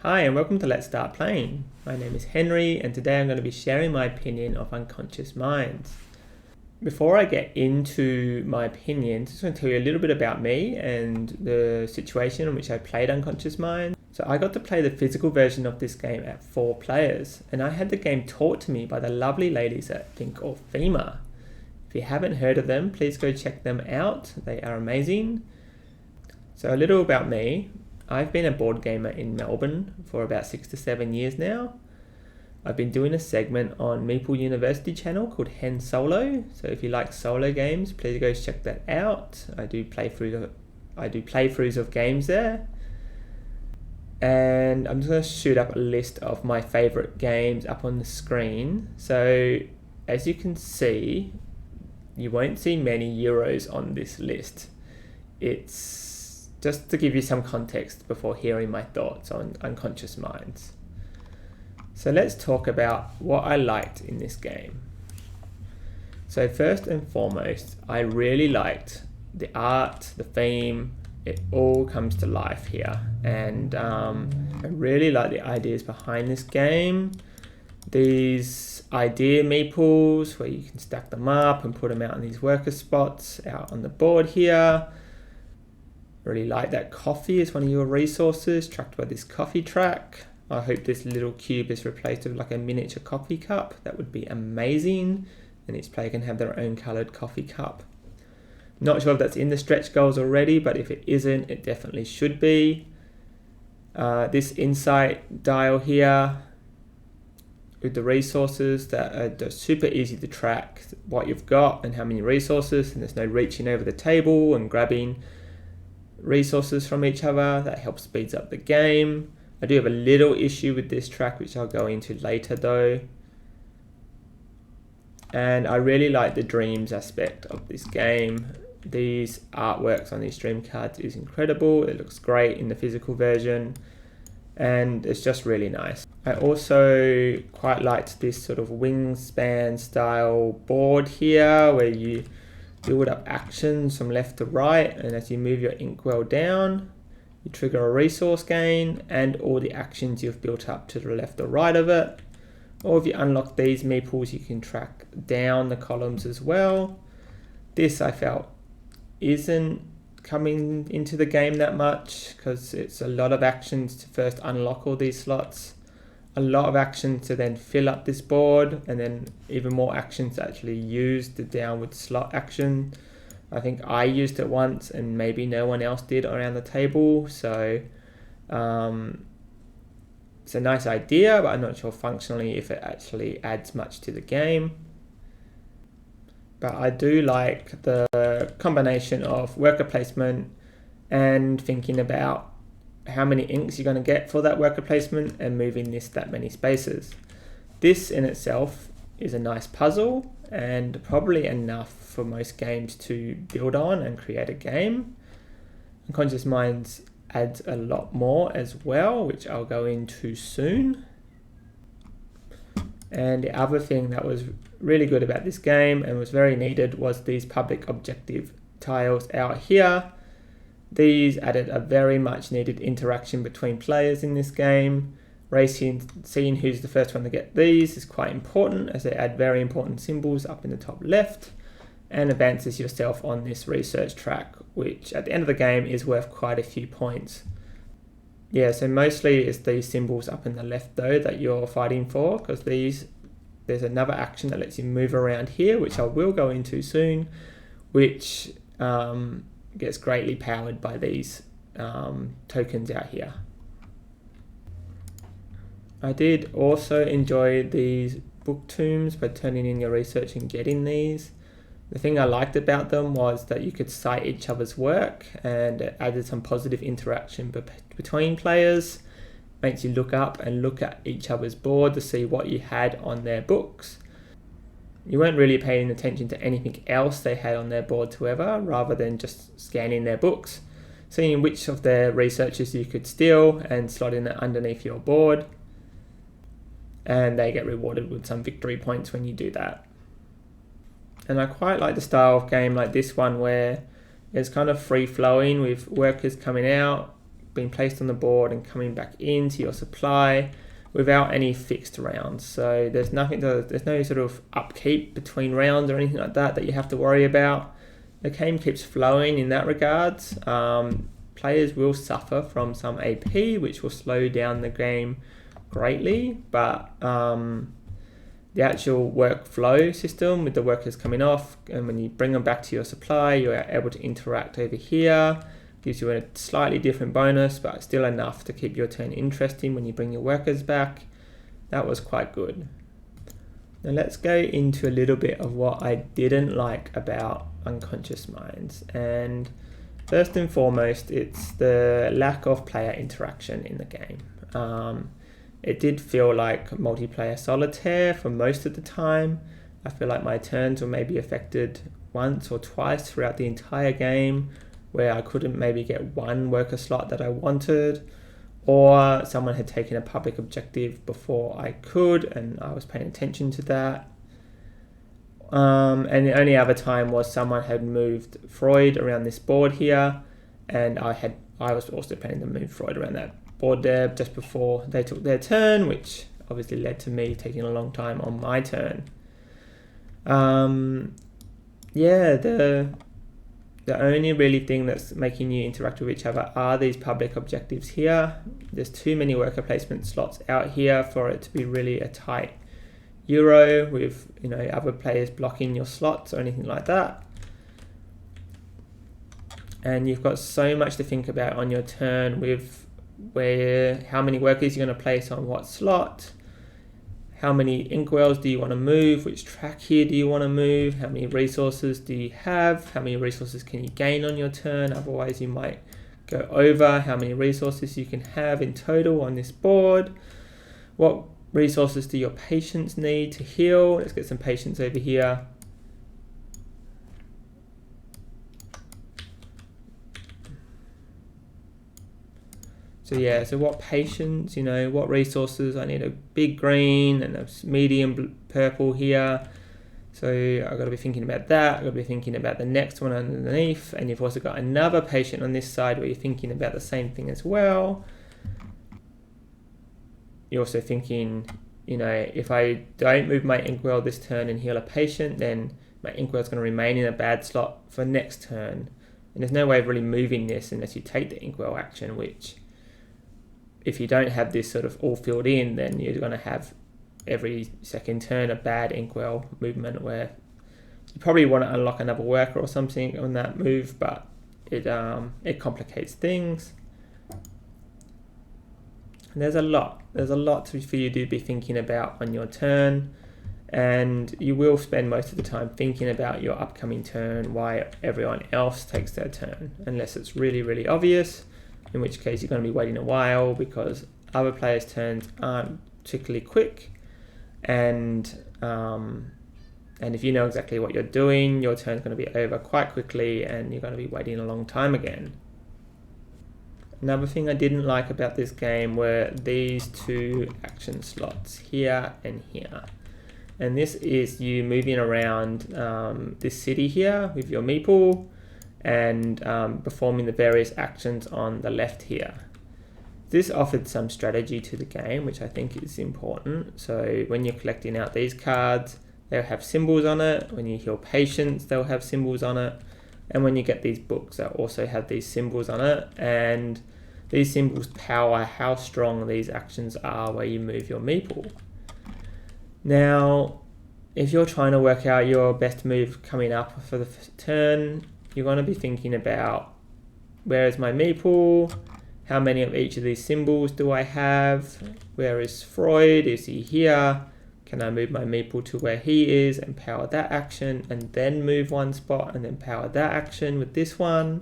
Hi and welcome to Let's Start Playing. My name is Henry and today I'm going to be sharing my opinion of Unconscious Minds. Before I get into my opinions, I'm just going to tell you a little bit about me and the situation in which I played Unconscious Minds. So I got to play the physical version of this game at 4 players and I had the game taught to me by the lovely ladies at Think or FEMA. If you haven't heard of them, please go check them out. They are amazing. So a little about me. I've been a board gamer in Melbourne for about 6 to 7 years now. I've been doing a segment on Meeple University channel called Hen Solo. So if you like solo games, please go check that out. I do playthroughs of games there. And I'm just going to shoot up a list of my favourite games up on the screen. So as you can see, you won't see many Euros on this list. It's just to give you some context before hearing my thoughts on Unconscious Minds. So let's talk about what I liked in this game. So first and foremost, I really liked the art, the theme, it all comes to life here. And I really like the ideas behind this game. These idea meeples where you can stack them up and put them out in these worker spots out on the board here. Really like that coffee is one of your resources tracked by this coffee track. I hope this little cube is replaced with like a miniature coffee cup. That would be amazing. And each player can have their own coloured coffee cup. Not sure if that's in the stretch goals already, but if it isn't, it definitely should be. This insight dial here with the resources that are just super easy to track what you've got and how many resources, and there's no reaching over the table and grabbing resources from each other. That helps speeds up the game. I do have a little issue with this track which I'll go into later though. And I really like the dreams aspect of this game. These artworks on these dream cards is incredible. It looks great in the physical version and it's just really nice. I also quite liked this sort of wingspan style board here where you build up actions from left to right, and as you move your inkwell down, you trigger a resource gain and all the actions you've built up to the left or right of it. Or if you unlock these meeples, you can track down the columns as well. This I felt isn't coming into the game that much because it's a lot of actions to first unlock all these slots. A lot of actions to then fill up this board, and then even more actions to actually use the downward slot action. I think I used it once and maybe no one else did around the table, so it's a nice idea, but I'm not sure functionally if it actually adds much to the game. But I do like the combination of worker placement and thinking about how many inks you're going to get for that worker placement and moving this that many spaces. This in itself is a nice puzzle and probably enough for most games to build on and create a game. Unconscious Minds adds a lot more as well, which I'll go into soon. And the other thing that was really good about this game and was very needed was these public objective tiles out here. These added a very much needed interaction between players in this game. Racing, seeing who's the first one to get these is quite important as they add very important symbols up in the top left and advances yourself on this research track, which at the end of the game is worth quite a few points. Yeah, so mostly it's these symbols up in the left though that you're fighting for, because there's another action that lets you move around here, which I will go into soon, which gets greatly powered by these tokens out here. I did also enjoy these book tombs by turning in your research and getting these. The thing I liked about them was that you could cite each other's work and it added some positive interaction between players. Makes you look up and look at each other's board to see what you had on their books. You weren't really paying attention to anything else they had on their boards, however, rather than just scanning their books, seeing which of their researchers you could steal and slotting it underneath your board. And they get rewarded with some victory points when you do that. And I quite like the style of game like this one where it's kind of free flowing with workers coming out, being placed on the board and coming back into your supply without any fixed rounds. So there's no sort of upkeep between rounds or anything like that you have to worry about. The game keeps flowing in that regards. Players will suffer from some AP, which will slow down the game greatly, but the actual workflow system with the workers coming off, and when you bring them back to your supply, you're able to interact over here. Gives you a slightly different bonus, but still enough to keep your turn interesting when you bring your workers back. That was quite good. Now let's go into a little bit of what I didn't like about Unconscious Minds. And first and foremost, it's the lack of player interaction in the game. It did feel like multiplayer solitaire for most of the time. I feel like my turns were maybe affected once or twice throughout the entire game, where I couldn't maybe get one worker slot that I wanted, or someone had taken a public objective before I could and I was paying attention to that. And the only other time was someone had moved Freud around this board here, and I was also planning to move Freud around that board there just before they took their turn, which obviously led to me taking a long time on my turn. The only really thing that's making you interact with each other are these public objectives here. There's too many worker placement slots out here for it to be really a tight Euro with other players blocking your slots or anything like that. And you've got so much to think about on your turn with how many workers you're going to place on what slot. How many inkwells do you want to move? Which track here do you want to move? How many resources do you have? How many resources can you gain on your turn? Otherwise you might go over how many resources you can have in total on this board. What resources do your patients need to heal? Let's get some patients over here. So what patients, what resources? I need a big green and a medium purple here. So I've got to be thinking about that. I've got to be thinking about the next one underneath. And you've also got another patient on this side where you're thinking about the same thing as well. You're also thinking, if I don't move my inkwell this turn and heal a patient, then my inkwell is going to remain in a bad slot for next turn. And there's no way of really moving this unless you take the inkwell action, which if you don't have this sort of all filled in, then you're going to have every second turn a bad inkwell movement where you probably want to unlock another worker or something on that move, but it complicates things. And there's a lot for you to be thinking about on your turn, and you will spend most of the time thinking about your upcoming turn while everyone else takes their turn, unless it's really, really obvious, in which case you're going to be waiting a while because other players' turns aren't particularly quick, and if you know exactly what you're doing, your turn's going to be over quite quickly and you're going to be waiting a long time again. Another thing I didn't like about this game were these two action slots here and here. And this is you moving around this city here with your Meeple and performing the various actions on the left here. This offered some strategy to the game, which I think is important. So when you're collecting out these cards, they'll have symbols on it. When you heal patients, they'll have symbols on it. And when you get these books, they'll also have these symbols on it. And these symbols power how strong these actions are where you move your Meeple. Now, if you're trying to work out your best move coming up for the turn, you're going to be thinking about, where is my Meeple? How many of each of these symbols do I have? Where is Freud? Is he here? Can I move my Meeple to where he is and power that action, and then move one spot and then power that action with this one?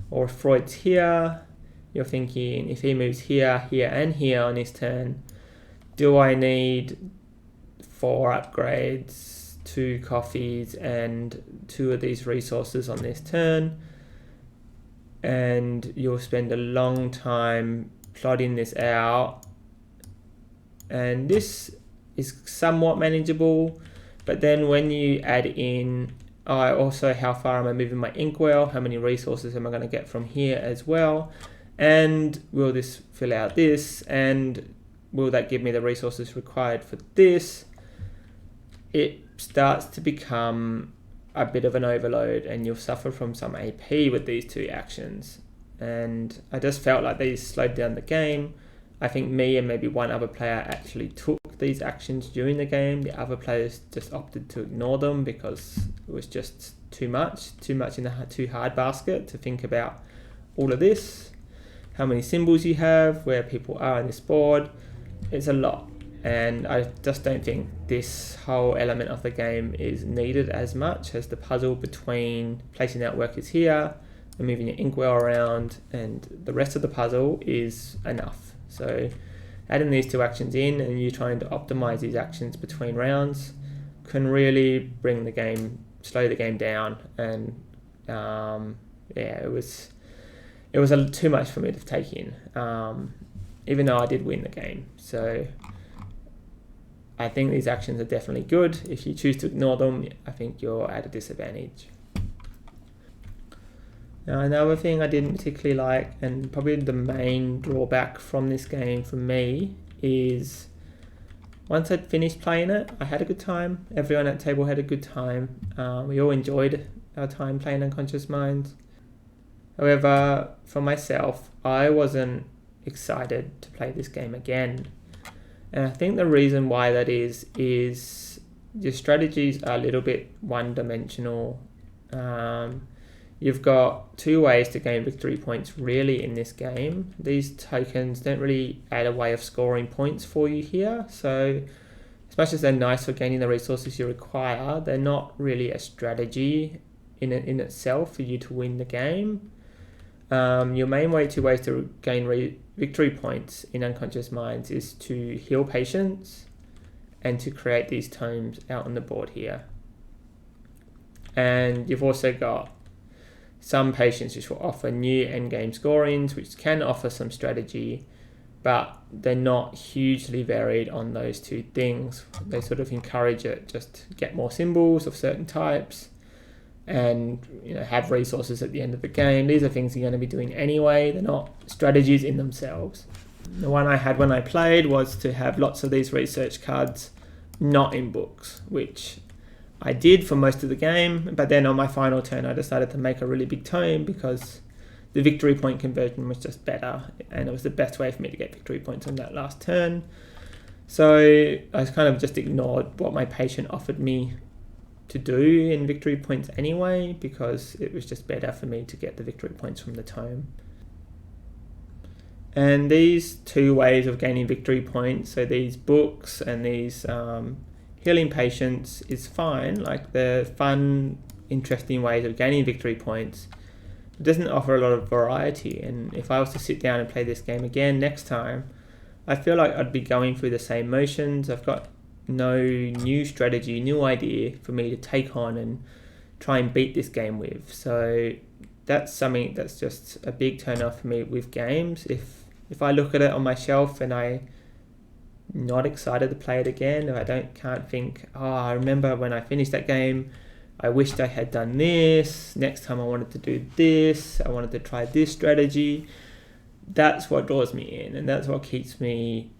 Or if Freud's here, you're thinking, if he moves here, here, and here on his turn, do I need 4 upgrades, 2 coffees, and 2 of these resources on this turn? And you'll spend a long time plotting this out. And this is somewhat manageable, but then when you add in, also how far am I moving my inkwell, how many resources am I going to get from here as well, and will this fill out this, and will that give me the resources required for this? It starts to become a bit of an overload, and you'll suffer from some AP with these two actions. And I just felt like these slowed down the game. I think me and maybe one other player actually took these actions during the game. The other players just opted to ignore them because it was just too much in the too hard basket to think about all of this. How many symbols you have, where people are on this board. It's a lot. And I just don't think this whole element of the game is needed as much as the puzzle between placing out workers here and moving your inkwell around, and the rest of the puzzle is enough. So adding these two actions in and you trying to optimize these actions between rounds can really bring the game, slow the game down, and it was too much for me to take in, even though I did win the game. So I think these actions are definitely good. If you choose to ignore them, I think you're at a disadvantage. Now, another thing I didn't particularly like, and probably the main drawback from this game for me, is once I'd finished playing it, I had a good time. Everyone at the table had a good time. We all enjoyed our time playing Unconscious Minds. However, for myself, I wasn't excited to play this game again. And I think the reason why that is your strategies are a little bit one-dimensional. You've got two ways to gain victory points really in this game. These tokens don't really add a way of scoring points for you here. So as much as they're nice for gaining the resources you require, they're not really a strategy in itself for you to win the game. Your main way, two ways to gain victory points in Unconscious Minds is to heal patients and to create these tomes out on the board here. And you've also got some patients which will offer new endgame scorings, which can offer some strategy, but they're not hugely varied on those two things. They sort of encourage it just to get more symbols of certain types and have resources at the end of the game. These are things you're going to be doing anyway. They're not strategies in themselves. The one I had when I played was to have lots of these research cards not in books, which I did for most of the game, but then on my final turn I decided to make a really big tome because the victory point conversion was just better, and it was the best way for me to get victory points on that last turn. So I kind of just ignored what my patient offered me to do in victory points anyway, because it was just better for me to get the victory points from the tome. And these two ways of gaining victory points, so these books and these healing patients, is fine. Like, they're fun, interesting ways of gaining victory points. It doesn't offer a lot of variety, and if I was to sit down and play this game again next time, I feel like I'd be going through the same motions. I've got no new strategy, new idea for me to take on and try and beat this game with. So that's something that's just a big turn off for me with games. If I look at it on my shelf and I'm not excited to play it again, or I can't think, I remember when I finished that game, I wished I had done this, next time I wanted to do this, I wanted to try this strategy, that's what draws me in, and that's what keeps me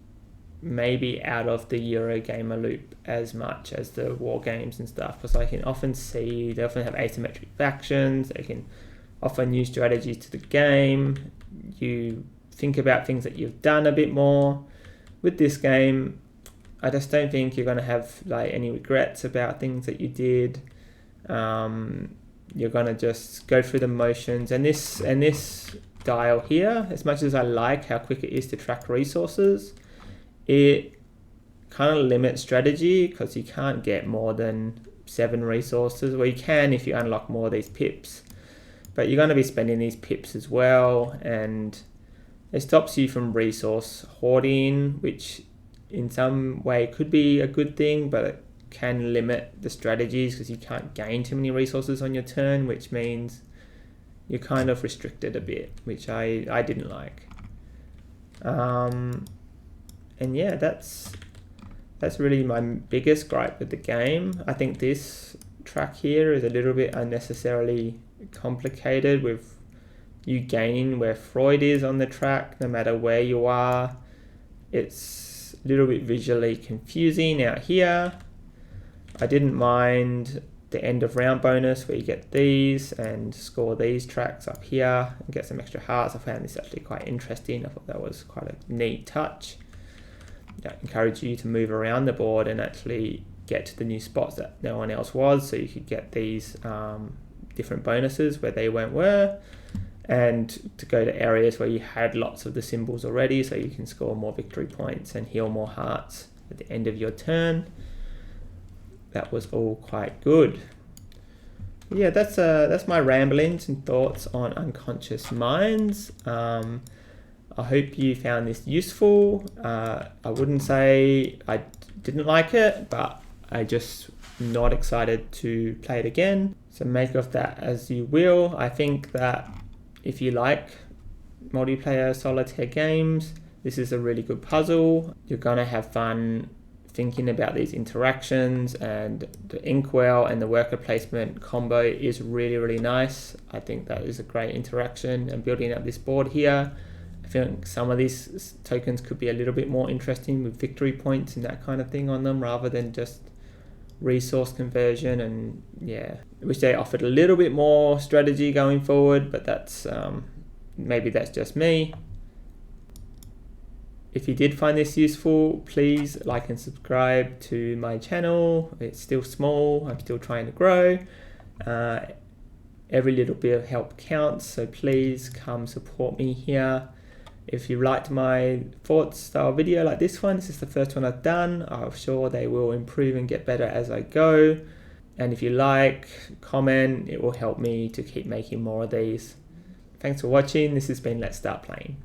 maybe out of the Eurogamer loop as much as the war games and stuff, because I can often see they often have asymmetric factions, they can offer new strategies to the game, you think about things that you've done a bit more. With this game, I just don't think you're going to have any regrets about things that you did. You're going to just go through the motions, and this dial here, as much as I like how quick it is to track resources, it kind of limits strategy because you can't get more than 7 resources. Well, you can if you unlock more of these pips, but you're going to be spending these pips as well, and it stops you from resource hoarding, which in some way could be a good thing, but it can limit the strategies because you can't gain too many resources on your turn, which means you're kind of restricted a bit, which I didn't like. And yeah, that's really my biggest gripe with the game. I think this track here is a little bit unnecessarily complicated with you gain where Freud is on the track, no matter where you are. It's a little bit visually confusing out here. I didn't mind the end of round bonus where you get these and score these tracks up here and get some extra hearts. I found this actually quite interesting. I thought that was quite a neat touch. I encourage you to move around the board and actually get to the new spots that no one else was, so you could get these different bonuses where they were, and to go to areas where you had lots of the symbols already, so you can score more victory points and heal more hearts at the end of your turn. That was all quite good. Yeah, that's my ramblings and thoughts on Unconscious Minds. I hope you found this useful. I wouldn't say I didn't like it, but I just not excited to play it again. So make of that as you will. I think that if you like multiplayer solitaire games, this is a really good puzzle. You're gonna have fun thinking about these interactions, and the inkwell and the worker placement combo is really, really nice. I think that is a great interaction, and building up this board here, I think some of these tokens could be a little bit more interesting with victory points and that kind of thing on them, rather than just resource conversion. And yeah, I wish they offered a little bit more strategy going forward, but that's maybe that's just me. If you did find this useful, please like and subscribe to my channel. It's still small, I'm still trying to grow. Every little bit of help counts, so please come support me here. If you liked my thoughts style video like this one, this is the first one I've done. I'm sure they will improve and get better as I go. And if you like, comment, it will help me to keep making more of these. Thanks for watching. This has been Let's Start Playing.